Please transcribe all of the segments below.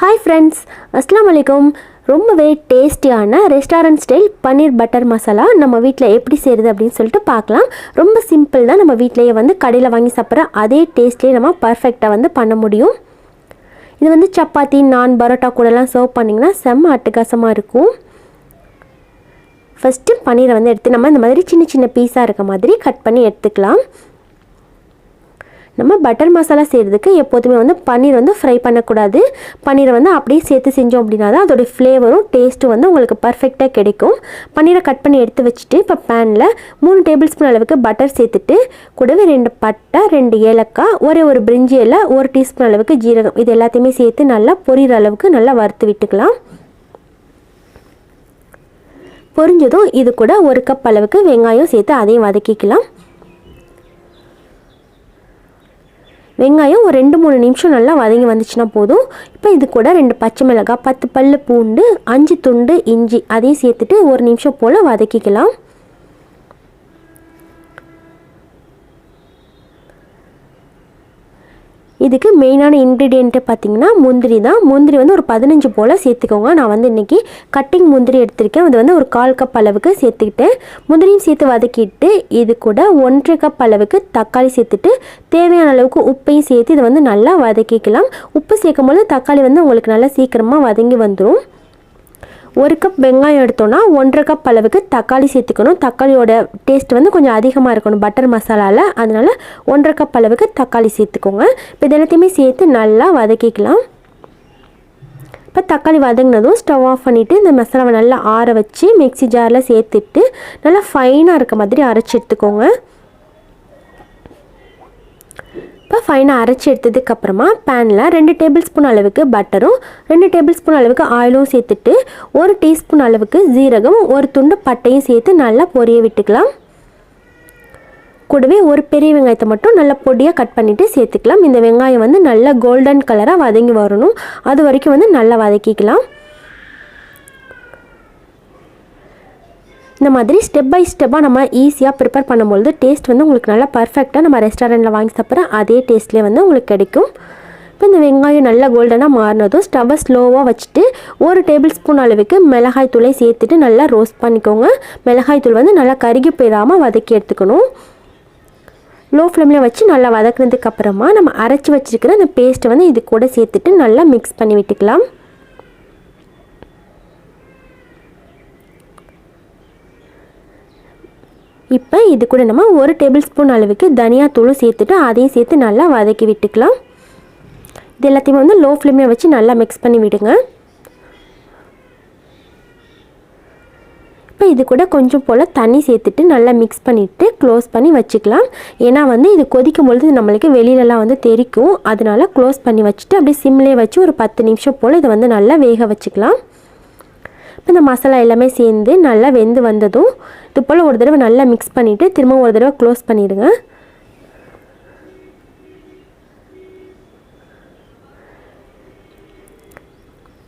Hi friends, Assalamu alaikum. ரொம்பவே டேஸ்டியான restaurant style பன்னீர் butter masala நம்ம வீட்டில் எப்படி செய்கிறது அப்படின்னு சொல்லிட்டு பார்க்கலாம். ரொம்ப சிம்பிள் தான். நம்ம வீட்டிலேயே வந்து கடையில் வாங்கி சாப்பிட்ற அதே டேஸ்ட்லேயே நம்ம பர்ஃபெக்டாக வந்து பண்ண முடியும். இது வந்து சப்பாத்தி, நான், பரோட்டா கூடலாம் சர்வ் பண்ணிங்கன்னா செம்ம அட்டகாசமாக இருக்கும். ஃபஸ்ட்டு பன்னீரை வந்து எடுத்து நம்ம இந்த மாதிரி சின்ன சின்ன பீஸாக இருக்க மாதிரி கட் பண்ணி எடுத்துக்கலாம். நம்ம பட்டர் மசாலா செய்கிறதுக்கு எப்போதுமே வந்து பன்னீர் வந்து ஃப்ரை பண்ணக்கூடாது. பன்னீரை வந்து அப்படியே சேர்த்து செஞ்சோம் அப்படின்னா தான் அதோடைய ஃப்ளேவரும் டேஸ்ட்டும் வந்து உங்களுக்கு பர்ஃபெக்டாக கிடைக்கும். பன்னீரை கட் பண்ணி எடுத்து வச்சுட்டு இப்போ பேனில் 3 டேபிள் ஸ்பூன் அளவுக்கு பட்டர் சேர்த்துட்டு கூடவே 2 பட்டை, 2 ஏலக்காய், ஒரு பிரிஞ்சி இலை, 1 டீஸ்பூன் அளவுக்கு ஜீரகம், இது எல்லாத்தையுமே சேர்த்து நல்லா பொரியிற அளவுக்கு நல்லா வறுத்து விட்டுக்கலாம். பொரிஞ்சதும் இது கூட 1 கப் அளவுக்கு வெங்காயம் சேர்த்து அதையும் வதக்கிக்கலாம். வெங்காயம் ஒரு 2-3 நிமிஷம் நல்லா வதங்கி வந்துச்சுன்னா போதும். இப்போ இது கூட 2 பச்சை மிளகாய், 10 பல்லு பூண்டு, 5 துண்டு இஞ்சி அதையும் சேர்த்துட்டு 1 நிமிஷம் போல் வதக்கிக்கலாம். இதுக்கு மெயினான இன்க்ரீடியண்ட்டு பார்த்திங்கன்னா முந்திரி தான். முந்திரி வந்து ஒரு 15 போல் சேர்த்துக்கோங்க. நான் வந்து இன்றைக்கி கட்டிங் முந்திரி எடுத்திருக்கேன். அது வந்து ஒரு 1/4 கப் அளவுக்கு சேர்த்துக்கிட்டேன். முந்திரியும் சேர்த்து வதக்கிட்டு இது கூட 1/2 கப் அளவுக்கு தக்காளி சேர்த்துட்டு தேவையான அளவுக்கு உப்பையும் சேர்த்து இதை வந்து நல்லா வதக்கிக்கலாம். உப்பு சேர்க்கும் போது தக்காளி வந்து உங்களுக்கு நல்லா சீக்கிரமாக வதங்கி வந்துடும். 1 கப் வெங்காயம் எடுத்தோன்னா 1/2 கப் அளவுக்கு தக்காளி சேர்த்துக்கணும். தக்காளியோட டேஸ்ட் வந்து கொஞ்சம் அதிகமாக இருக்கணும் பட்டர் மசாலாவில், அதனால் 1/2 கப் அளவுக்கு தக்காளி சேர்த்துக்கோங்க. இப்போ இது எல்லாத்தையுமே சேர்த்து நல்லா வதக்கிக்கலாம். இப்போ தக்காளி வதங்கினதும் ஸ்டவ் ஆஃப் பண்ணிவிட்டு இந்த மசாலாவை நல்லா ஆற வச்சு மிக்ஸி ஜாரில் சேர்த்துட்டு நல்லா ஃபைனாக இருக்க மாதிரி அரைச்சி எடுத்துக்கோங்க. இப்போ ஃபைனாக அரைச்சி எடுத்ததுக்கப்புறமா பேனில் 2 டேபிள் ஸ்பூன் அளவுக்கு பட்டரும் 2 டேபிள் ஸ்பூன் அளவுக்கு ஆயிலும் சேர்த்துட்டு 1 டீஸ்பூன் அளவுக்கு ஜீரகம், 1 துண்டு பட்டையும் சேர்த்து நல்லா பொரிய விட்டுக்கலாம். கூடவே ஒரு பெரிய வெங்காயத்தை மட்டும் நல்லா பொடியாக கட் பண்ணிவிட்டு சேர்த்துக்கலாம். இந்த வெங்காயம் வந்து நல்லா கோல்டன் கலராக வதங்கி வரணும், அது வரைக்கும் வந்து நல்லா வதக்கிக்கலாம். இந்த மாதிரி ஸ்டெப் பை ஸ்டெப்பாக நம்ம ஈஸியாக ப்ரிப்பேர் பண்ணும்பொழுது டேஸ்ட் வந்து உங்களுக்கு நல்லா பர்ஃபெக்டாக நம்ம ரெஸ்டாரண்ட்டில் வாங்கி சாப்பிட்ற அதே டேஸ்ட்லேயே வந்து உங்களுக்கு கிடைக்கும். இப்போ இந்த வெங்காயம் நல்லா கோல்டனாக மாறினதும் ஸ்டவ்வை ஸ்லோவாக வச்சுட்டு 1 டேபிள் ஸ்பூன் அளவுக்கு மிளகாய் தூளை சேர்த்துட்டு நல்லா ரோஸ்ட் பண்ணிக்கோங்க. மிளகாய் தூள் வந்து நல்லா கருகி போயிடாமல் வதக்கி எடுத்துக்கணும். லோ ஃப்ளேமில் வச்சு நல்லா வதக்குனதுக்கப்புறமா நம்ம அரைச்சி வச்சுருக்கிற அந்த பேஸ்ட்டை வந்து இது கூட சேர்த்துட்டு நல்லா மிக்ஸ் பண்ணி விட்டுக்கலாம். இப்போ இது கூட நம்ம 1 டேபிள் ஸ்பூன் அளவுக்கு தனியாத்தூளும் சேர்த்துட்டு அதையும் சேர்த்து நல்லா வதக்கி விட்டுக்கலாம். இது எல்லாத்தையுமே வந்து லோ ஃப்ளேமில் வச்சு நல்லா மிக்ஸ் பண்ணி விடுங்க. இப்போ இது கூட கொஞ்சம் போல் தண்ணி சேர்த்துட்டு நல்லா மிக்ஸ் பண்ணிவிட்டு க்ளோஸ் பண்ணி வச்சுக்கலாம். ஏன்னா வந்து இது கொதிக்கும் பொழுது நம்மளுக்கு வெளியிலலாம் வந்து தெரிக்கும், அதனால க்ளோஸ் பண்ணி வச்சுட்டு அப்படியே சிம்லேயே வச்சு ஒரு 10 நிமிஷம் போல் இதை வந்து நல்லா வேக வச்சுக்கலாம். இப்போ இந்த மசாலா எல்லாமே சேர்ந்து நல்லா வெந்து வந்ததும் இது போல் ஒரு தடவை நல்லா மிக்ஸ் பண்ணிவிட்டு திரும்ப ஒரு தடவை க்ளோஸ் பண்ணிவிடுங்க.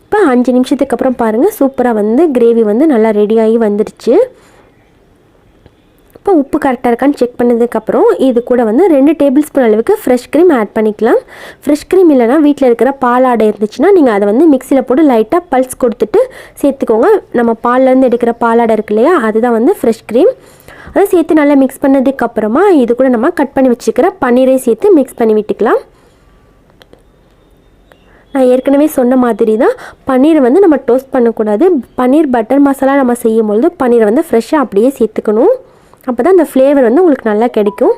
இப்போ 5 நிமிஷத்துக்கு அப்புறம் பாருங்கள், சூப்பராக வந்து கிரேவி வந்து நல்லா ரெடியாகி வந்துடுச்சு. இப்போ உப்பு கரெக்டாக இருக்கான்னு செக் பண்ணதுக்கப்புறம் இது கூட வந்து 2 டேபிள் ஸ்பூன் அளவுக்கு ஃப்ரெஷ் க்ரீம் ஆட் பண்ணிக்கலாம். ஃப்ரெஷ் க்ரீம் இல்லைனா வீட்டில் இருக்கிற பாலாடை இருந்துச்சுன்னா நீங்கள் அதை வந்து மிக்சியில் போட்டு லைட்டாக பல்ஸ் கொடுத்துட்டு சேர்த்துக்கோங்க. நம்ம பால்லேருந்து எடுக்கிற பாலாடை இருக்கு இல்லையா, அதுதான் வந்து ஃப்ரெஷ் க்ரீம். அதை சேர்த்து நல்லா மிக்ஸ் பண்ணதுக்கப்புறமா இது கூட நம்ம கட் பண்ணி வச்சுக்கிற பன்னீரை சேர்த்து மிக்ஸ் பண்ணி விட்டுக்கலாம். நான் ஏற்கனவே சொன்ன மாதிரி தான் பன்னீரை வந்து நம்ம டோஸ்ட் பண்ணக்கூடாது. பன்னீர் பட்டர் மசாலா நம்ம செய்யும்பொழுது பன்னீரை வந்து ஃப்ரெஷ்ஷாக அப்படியே சேர்த்துக்கணும். அப்போ தான் அந்த ஃப்ளேவர் வந்து உங்களுக்கு நல்லா கிடைக்கும்.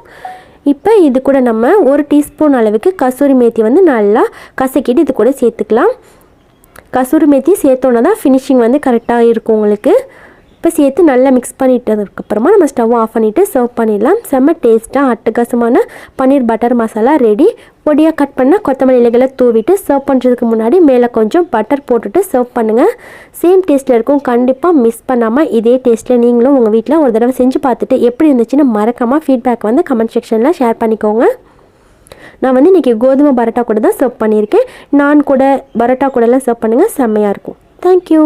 இப்போ இது கூட நம்ம 1 டீஸ்பூன் அளவுக்கு கசூரி மேத்தி வந்து நல்லா கசக்கிட்டு இது கூட சேர்த்துக்கலாம். கசூரி மேத்தி சேர்த்தோன்னா தான் ஃபினிஷிங் வந்து கரெக்டாக இருக்கும் உங்களுக்கு. இப்போ சேர்த்து நல்லா மிக்ஸ் பண்ணிட்டதுக்கப்புறமா நம்ம ஸ்டவ் ஆஃப் பண்ணிவிட்டு சர்வ் பண்ணிடலாம். செம்ம டேஸ்ட்டாக அட்டகாசமான பன்னீர் பட்டர் மசாலா ரெடி. பொடியாக கட் பண்ண கொத்தமல்லி இலைகளை தூவிட்டு சர்வ் பண்ணுறதுக்கு முன்னாடி மேலே கொஞ்சம் பட்டர் போட்டுட்டு சர்வ் பண்ணுங்கள். சேம் டேஸ்ட்டில் இருக்கும். கண்டிப்பாக மிஸ் பண்ணாமல் இதே டேஸ்ட்டில் நீங்களும் உங்கள் வீட்டில் ஒரு தடவை செஞ்சு பார்த்துட்டு எப்படி இருந்துச்சுன்னு மறக்காமல் ஃபீட்பேக் வந்து கமெண்ட் செக்ஷனில் ஷேர் பண்ணிக்கோங்க. நான் வந்து இன்றைக்கி கோதுமை பரோட்டா கூட தான் சர்வ் பண்ணியிருக்கேன். நான் கூட பரோட்டா கூடலாம் சர்வ் பண்ணுங்கள், செம்மையாக இருக்கும். தேங்க்யூ.